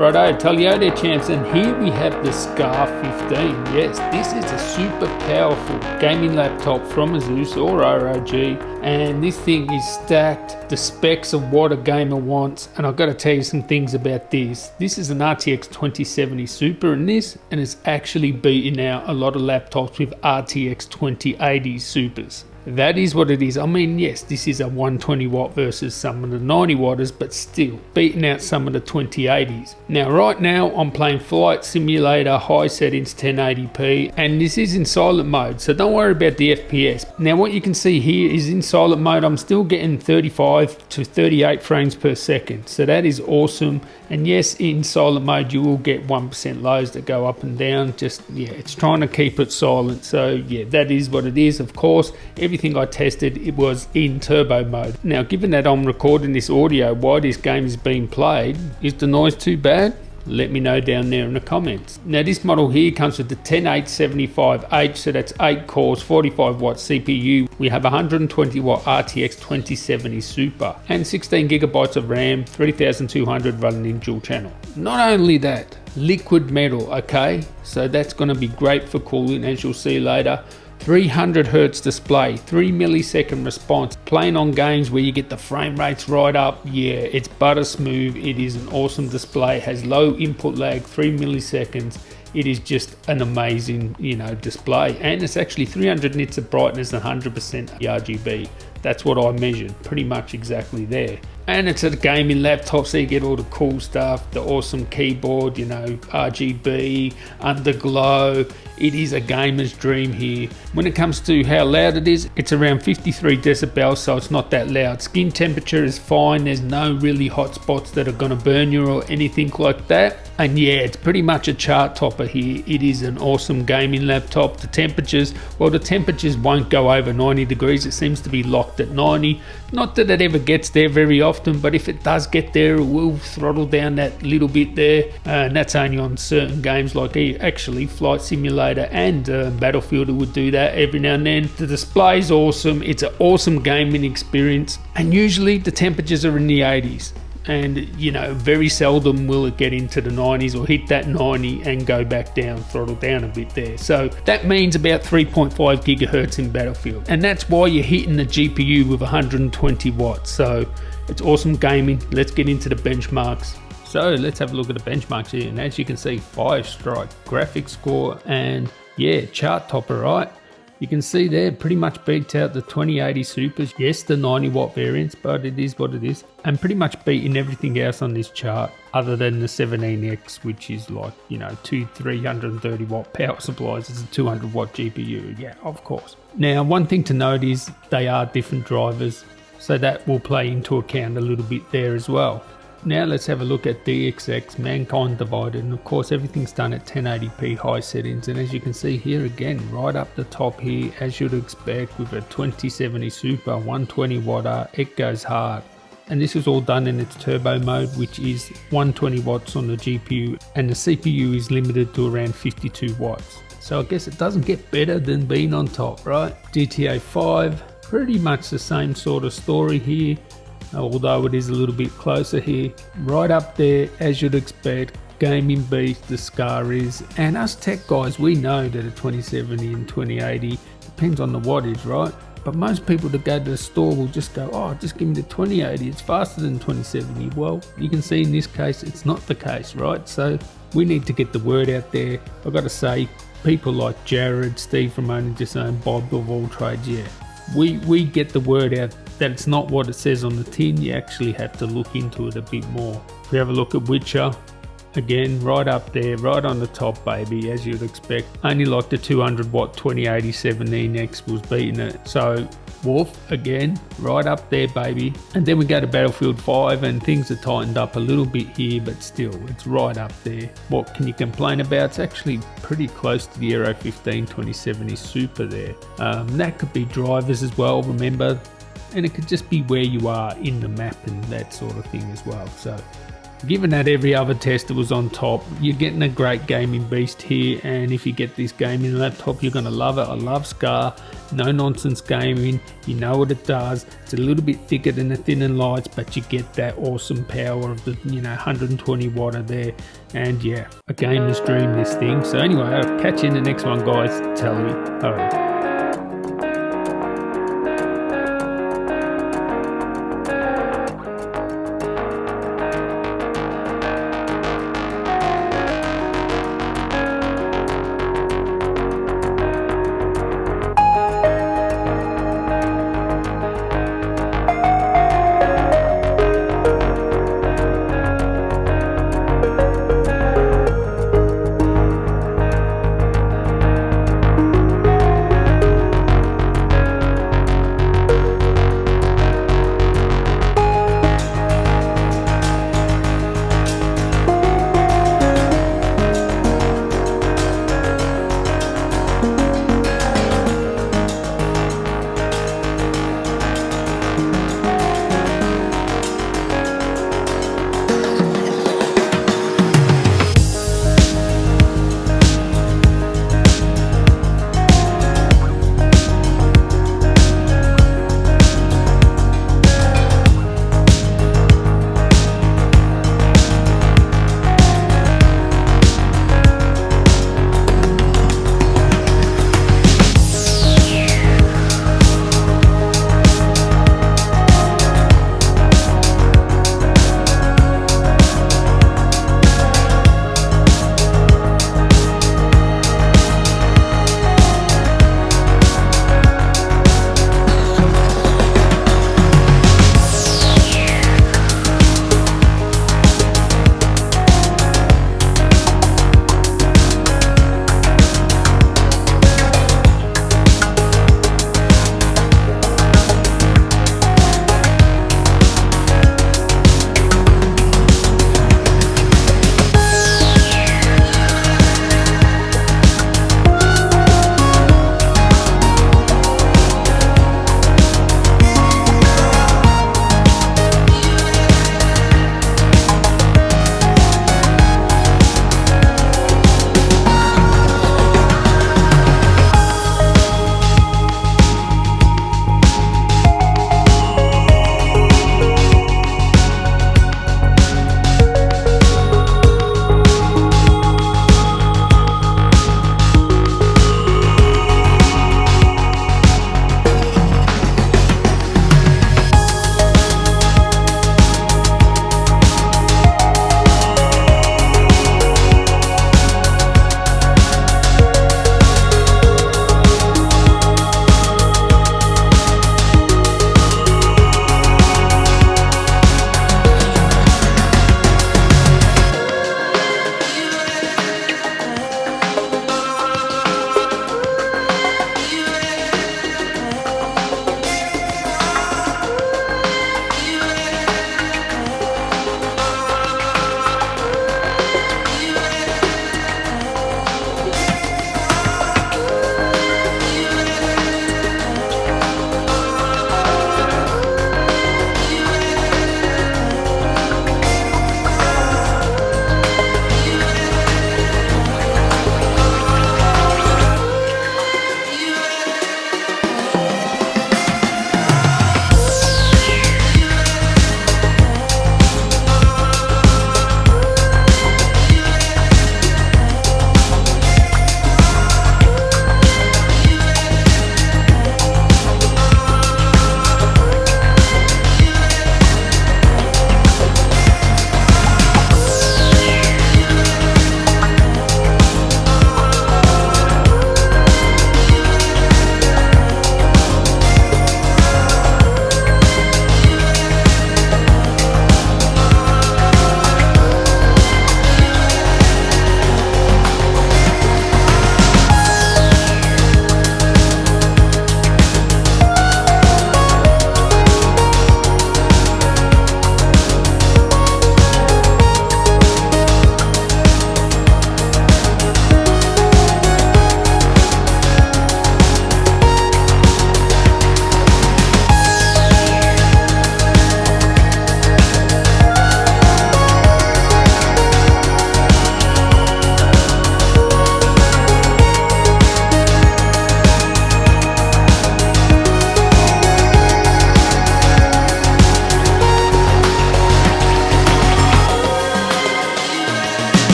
Righto, Talio there champs, and here we have the Scar 15. Yes, this is a super powerful gaming laptop from ASUS or ROG, and this thing is stacked the specs of what a gamer wants. And I've got to tell you some things about this. This is an RTX 2070 Super in this, and it's actually beating out a lot of laptops with RTX 2080 Supers. That is what it is. I mean, yes, this is a 120 watt versus some of the 90 watters, but still beating out some of the 2080s. Now, right now, I'm playing Flight Simulator, high settings, 1080p, and this is in silent mode, so don't worry about the FPS. Now, what you can see here is in silent mode, I'm still getting 35 to 38 frames per second, so that is awesome. And yes, in silent mode, you will get 1% lows that go up and down. Just, yeah, it's trying to keep it silent. So yeah, that is what it is. Of course, everything I tested, it was in turbo mode. Now, given that I'm recording this audio while this game is being played, is the noise too bad? Let me know down there in the comments. Now, this model here comes with the 10875H, so that's 8 cores, 45 watt CPU. We have 120 watt RTX 2070 Super and 16 gigabytes of RAM, 3200 running in dual channel. Not only that, liquid metal, okay? So that's going to be great for cooling, as you'll see later. 300 Hz display, 3 millisecond response, playing on games where you get the frame rates right up. Yeah, it's butter smooth. It is an awesome display, has low input lag, 3 milliseconds. It is just an amazing, display, and it's actually 300 nits of brightness and 100% RGB. That's what I measured, pretty much exactly there. And it's a gaming laptop, so you get all the cool stuff, the awesome keyboard, RGB, underglow. It is a gamer's dream here. When it comes to how loud it is, it's around 53 decibels, so it's not that loud. Skin temperature is fine. There's no really hot spots that are going to burn you or anything like that. And yeah, it's pretty much a chart topper here. It is an awesome gaming laptop. The temperatures won't go over 90 degrees. It seems to be locked at 90. Not that it ever gets there very often, but if it does get there, it will throttle down that little bit there. And that's only on certain games like actually Flight Simulator and Battlefield. It would do that every now and then. The display is awesome. It's an awesome gaming experience, and usually the temperatures are in the 80s. And very seldom will it get into the 90s or hit that 90 and go back down, throttle down a bit there. So that means about 3.5 gigahertz in Battlefield, and that's why you're hitting the GPU with 120 watts. So it's awesome gaming. Let's get into the benchmarks. So let's have a look at the benchmarks here, and as you can see, 5-strike graphics score, and yeah, chart topper, right? You can see there, pretty much beats out the 2080 Supers. Yes, the 90 watt variants, but it is what it is. And pretty much beating everything else on this chart, other than the 17X, which is like, two 330 watt power supplies. It's a 200 watt GPU, yeah, of course. Now, one thing to note is they are different drivers, so that will play into account a little bit there as well. Now let's have a look at DXX, Mankind Divided, and of course everything's done at 1080p high settings, and as you can see here again, right up the top here, as you'd expect with a 2070 Super 120 watt, it goes hard. And this is all done in its turbo mode, which is 120 watts on the GPU, and the CPU is limited to around 52 watts. So I guess it doesn't get better than being on top, right? GTA 5, pretty much the same sort of story here, although it is a little bit closer here. Right up there, as you'd expect, gaming beast, the Scar is. And us tech guys, we know that a 2070 and 2080 depends on the wattage, right? But most people that go to the store will just go, oh, just give me the 2080, it's faster than 2070. Well, you can see in this case, it's not the case, right? So we need to get the word out there. I've got to say, people like Jared, Steve from Only Just Own, Bob of All Trades, yeah. We get the word out that it's not what it says on the tin. You actually have to look into it a bit more. If we have a look at Witcher, again, right up there, right on the top, baby, as you'd expect. Only like the 200 watt 2080 17X was beating it. So Wolf, again, right up there, baby. And then we go to Battlefield 5, and things are tightened up a little bit here, but still, it's right up there. What can you complain about? It's actually pretty close to the Aero 15 2070 Super there. That could be drivers as well, remember, and it could just be where you are in the map and that sort of thing as well. So Given that every other tester was on top, you're getting a great gaming beast here, and if you get this gaming laptop, you're going to love it. I love Scar, no nonsense gaming, you know what it does. It's a little bit thicker than the thin and lights, but you get that awesome power of the 120 watt there, and yeah, a gamer's dream, this thing. So anyway, I'll catch you in the next one, guys. Tell you,